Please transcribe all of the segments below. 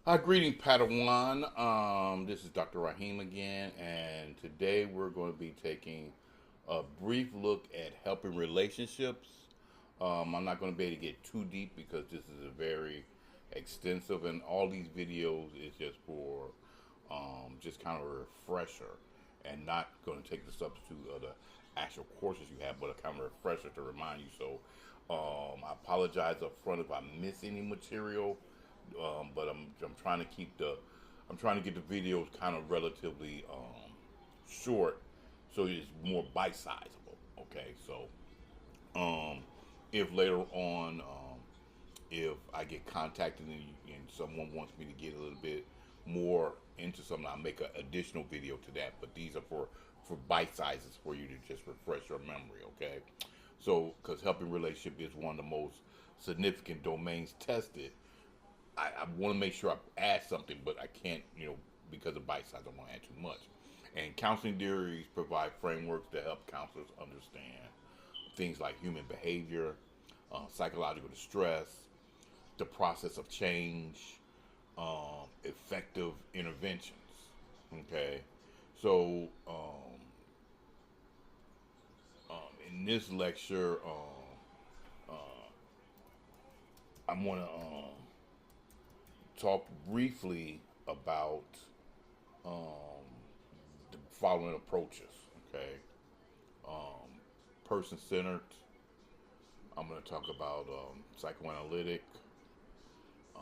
Greeting Padawan. This is Dr. Rahim again, and today we're going to be taking a brief look at helping relationships. I'm not going to be able to get too deep because this is a very extensive, and all these videos is just for just kind of a refresher, and not going to take the substitute of the actual courses you have, but a kind of refresher to remind you. So I apologize up front if I miss any material, but I'm trying to keep the I'm trying to get the videos kind of relatively short, so it's more bite sizable. Okay, so um, if later on, if I get contacted and someone wants me to get a little bit more into something, I'll make an additional video to that. But these are for bite sizes for you to just refresh your memory. Okay, so because helping relationship is one of the most significant domains tested, I want to make sure I add something, but I can't, because of bite size, I don't want to add too much. And counseling theories provide frameworks to help counselors understand things like human behavior, psychological distress, the process of change, effective interventions. Okay, so in this lecture, I'm going to talk briefly about um, the following approaches. Okay, um, person centered. I'm going to talk about psychoanalytic, um,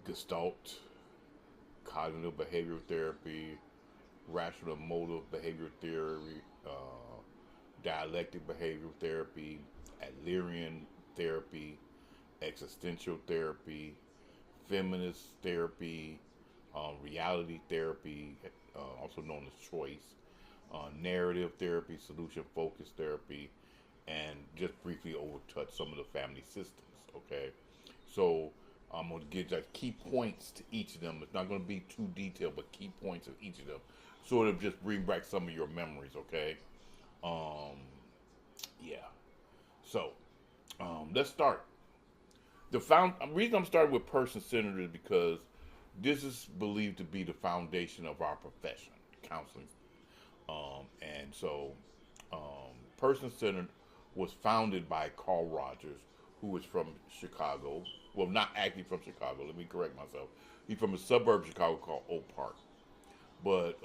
Gestalt, cognitive behavioral therapy, rational emotive behavior theory, dialectic behavioral therapy, Adlerian therapy, existential therapy, feminist therapy, reality therapy, also known as choice, narrative therapy, solution focused therapy, and just briefly over touch some of the family systems. Okay, so I'm going to give like key points to each of them. It's not going to be too detailed, but key points of each of them, sort of just bring back some of your memories. Okay, um, yeah. So let's start. The reason I'm starting with person centered is because this is believed to be the foundation of our profession, counseling. And so, person centered was founded by Carl Rogers, who was from Chicago. Well, not actually from Chicago. Let me correct myself. He's from a suburb of Chicago called Oak Park. But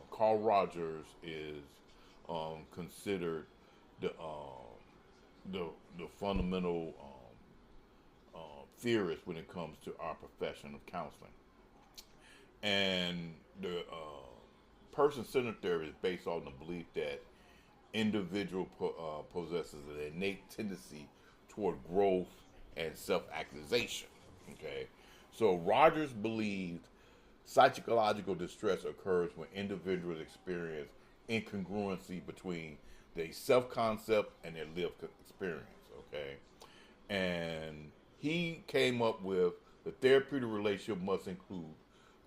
Carl Rogers is considered the the the fundamental theorist when it comes to our profession of counseling. And the person centered theory is based on the belief that individual possesses an innate tendency toward growth and self-actualization. Okay, so Rogers believed psychological distress occurs when individuals experience incongruency between their self-concept and their lived experience. Okay, and he came up with the therapeutic relationship must include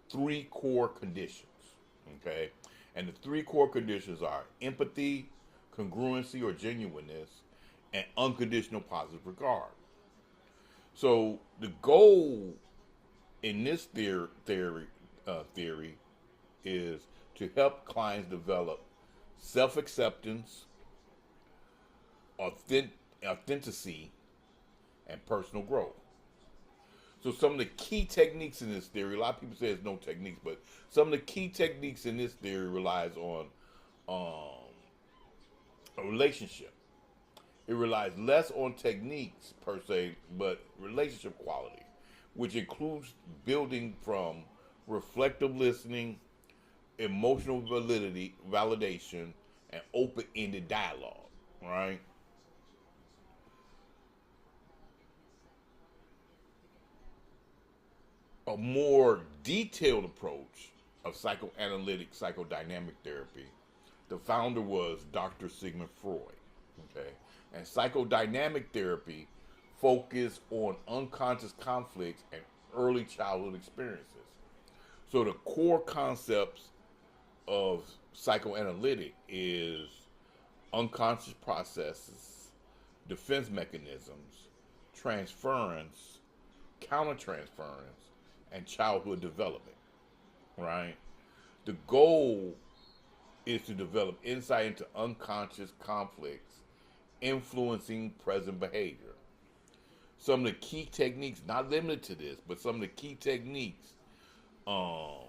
three core conditions. Okay, and the three core conditions are empathy, congruency or genuineness, and unconditional positive regard. So the goal in this theory is to help clients develop self acceptance, authenticity, and personal growth. So some of the key techniques in this theory, a lot of people say there's no techniques, but some of the key techniques in this theory relies on um, a relationship. It relies less on techniques per se, but relationship quality, which includes building from reflective listening, emotional validation, and open-ended dialogue. Right? A more detailed approach of psychoanalytic psychodynamic therapy, the founder was Dr. Sigmund Freud. Okay, and psychodynamic therapy focused on unconscious conflicts and early childhood experiences. So the core concepts of psychoanalytic is unconscious processes, defense mechanisms, transference, countertransference, and childhood development, right? The goal is to develop insight into unconscious conflicts influencing present behavior. Some of the key techniques, not limited to this, but some of the key techniques um,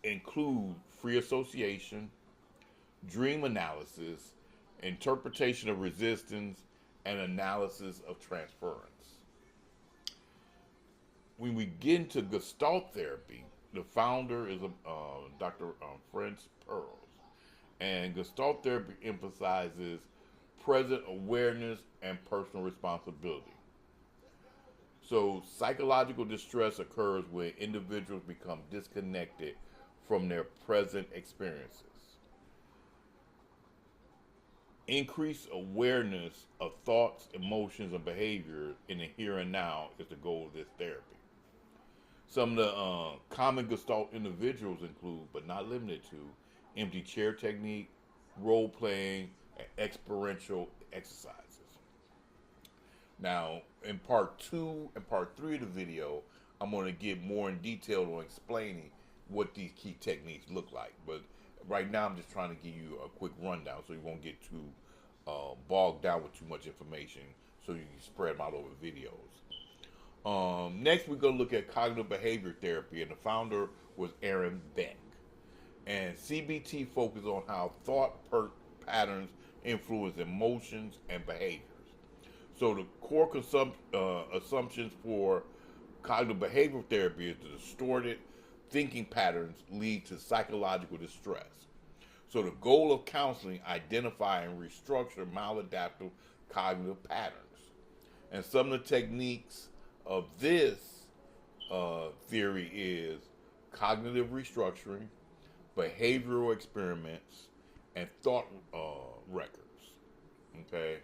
include free association, dream analysis, interpretation of resistance, and analysis of transference. When we get into Gestalt therapy, the founder is Dr. Fritz Perls, and Gestalt therapy emphasizes present awareness and personal responsibility. So, psychological distress occurs when individuals become disconnected from their present experiences. Increased awareness of thoughts, emotions, and behavior in the here and now is the goal of this therapy. Some of the common Gestalt individuals include, but not limited to, empty chair technique, role playing, and experiential exercises. Now, in part 2 and part 3 of the video, I'm going to get more in detail on explaining what these key techniques look like. But right now, I'm just trying to give you a quick rundown so you won't get too bogged down with too much information, so you can spread them out over videos. Next, we're going to look at cognitive behavior therapy, and the founder was Aaron Beck. And CBT focuses on how thought patterns influence emotions and behaviors. So the core assumptions for cognitive behavioral therapy is the distorted thinking patterns lead to psychological distress. So the goal of counseling, identify and restructure maladaptive cognitive patterns. And some of the techniques of this theory is cognitive restructuring, behavioral experiments, and thought records. Okay.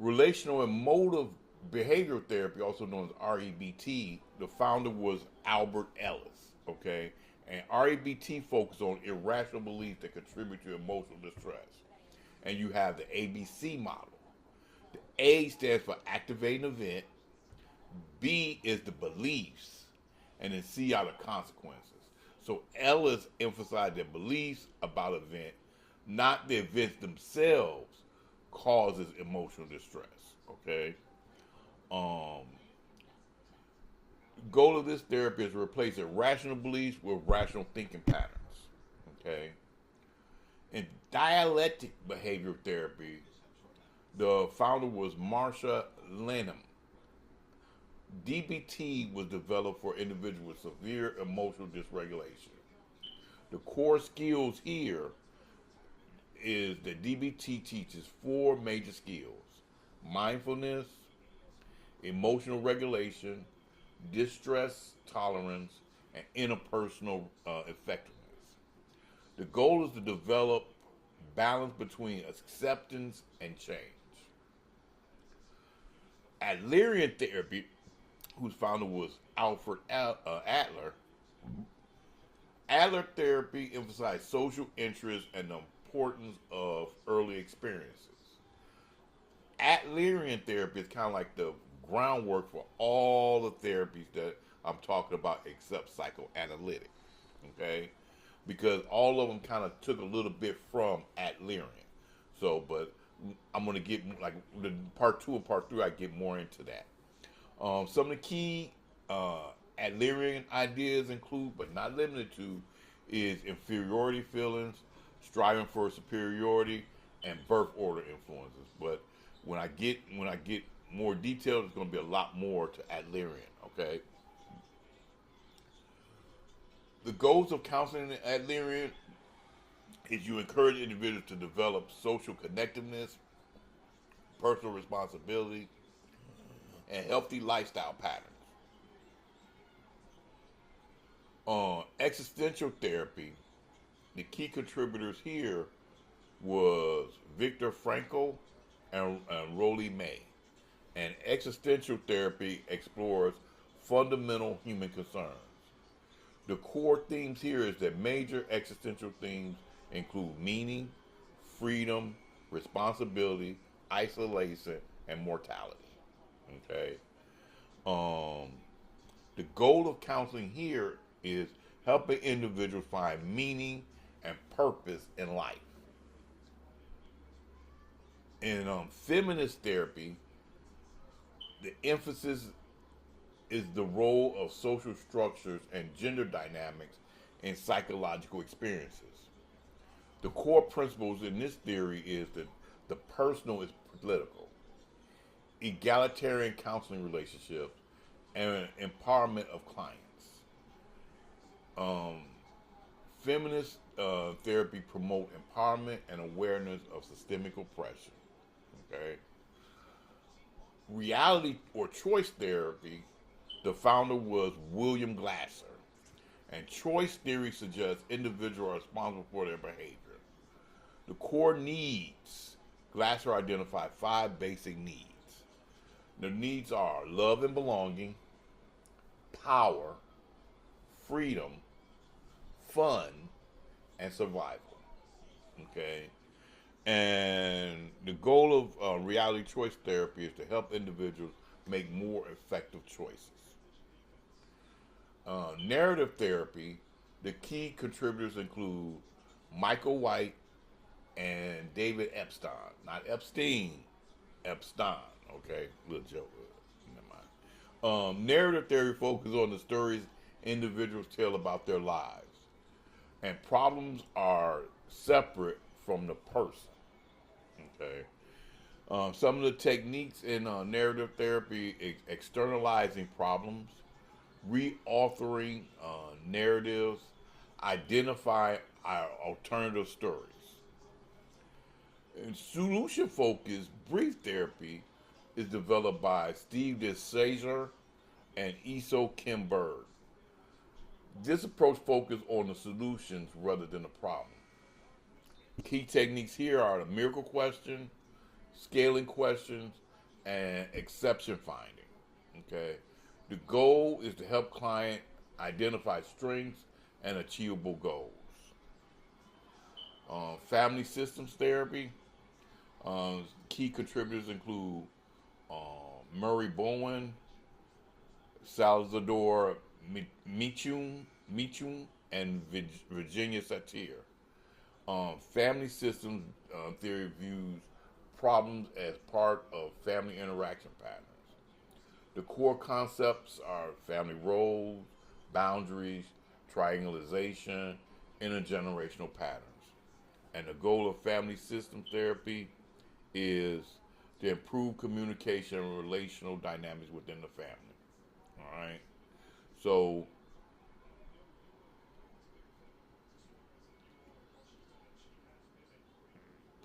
Relational and motive behavioral therapy, also known as REBT, the founder was Albert Ellis. Okay. And REBT focuses on irrational beliefs that contribute to emotional distress. And you have the ABC model. The A stands for activating event. B is the beliefs. And then C are the consequences. So Ellis emphasized that beliefs about event, not the events themselves, causes emotional distress. Okay. Goal of this therapy is to replace irrational beliefs with rational thinking patterns. Okay. In dialectic behavioral therapy, the founder was Marsha Lanham. DBT was developed for individuals with severe emotional dysregulation. The core skills here is that DBT teaches 4 major skills: mindfulness, emotional regulation, distress tolerance, and interpersonal effectiveness. The goal is to develop balance between acceptance and change. Adlerian therapy, whose founder was Alfred Adler, Adler therapy emphasized social interest and the importance of early experiences. Adlerian therapy is kind of like the groundwork for all the therapies that I'm talking about except psychoanalytic, okay? Because all of them kind of took a little bit from Adlerian. So, but I'm going to get, like, the part 2 and part 3, I get more into that. Some of the key Adlerian ideas include, but not limited to, is inferiority feelings, striving for superiority, and birth order influences. But when I get more detailed, there's going to be a lot more to Adlerian. Okay. The goals of counseling in Adlerian is you encourage individuals to develop social connectiveness, personal responsibility, and healthy lifestyle patterns. Existential therapy, the key contributors here was Viktor Frankl and Rollie May. And existential therapy explores fundamental human concerns. The core themes here is that major existential themes include meaning, freedom, responsibility, isolation, and mortality. Okay. Um, the goal of counseling here is helping individuals find meaning and purpose in life. In feminist therapy, the emphasis is the role of social structures and gender dynamics in psychological experiences. The core principles in this theory is that the personal is political, egalitarian counseling relationships, and empowerment of clients. Um, Feminist therapy promote empowerment and awareness of systemic oppression. Okay, reality or choice therapy, the founder was William Glasser, and choice theory suggests individuals are responsible for their behavior. The core needs, Glasser identified five basic needs. The needs are love and belonging, power, freedom, fun, and survival. Okay, and the goal of reality choice therapy is to help individuals make more effective choices. Narrative therapy, the key contributors include Michael White and David Epstein. Not Epstein, Epstein. Okay, little joke. Never mind. Narrative theory focuses on the stories individuals tell about their lives, and problems are separate from the person. Okay. Some of the techniques in narrative therapy: externalizing problems, reauthoring narratives, identify our alternative stories. And solution focused brief therapy is developed by Steve DeSazer and Iso Kim Berg. This approach focuses on the solutions rather than the problem. Key techniques here are the miracle question, scaling questions, and exception finding. Okay. The goal is to help client identify strengths and achievable goals. Family systems therapy. Key contributors include Murray Bowen, Salvador Michum, and Virginia Satir. Family systems theory views problems as part of family interaction patterns. The core concepts are family roles, boundaries, triangulation, intergenerational patterns. And the goal of family system therapy is to improve communication and relational dynamics within the family. All right. So,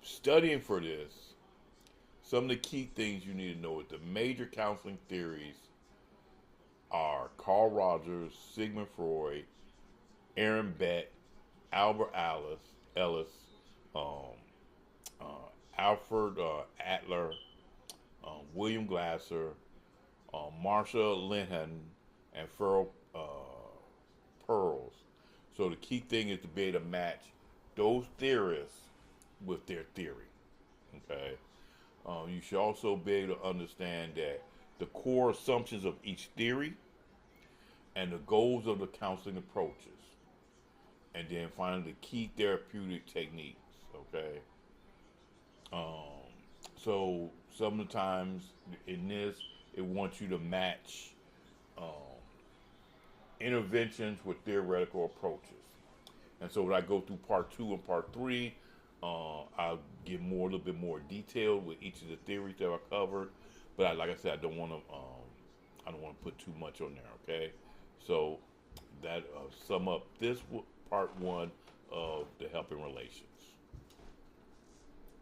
studying for this, some of the key things you need to know is the major counseling theories are Carl Rogers, Sigmund Freud, Aaron Beck, Albert Ellis, um, uh, Alfred Adler, William Glasser, Marsha Linehan, and Farrell Pearls. So the key thing is to be able to match those theorists with their theory. Okay. You should also be able to understand that the core assumptions of each theory and the goals of the counseling approaches, and then finally the key therapeutic techniques. Okay. Um, so some of the times in this, it wants you to match um, interventions with theoretical approaches. And so when I go through part two and part three, I'll get more, a little bit more detailed with each of the theories that I covered. But like I said, I don't want to put too much on there. Okay, so that sum up this part one of the helping relations.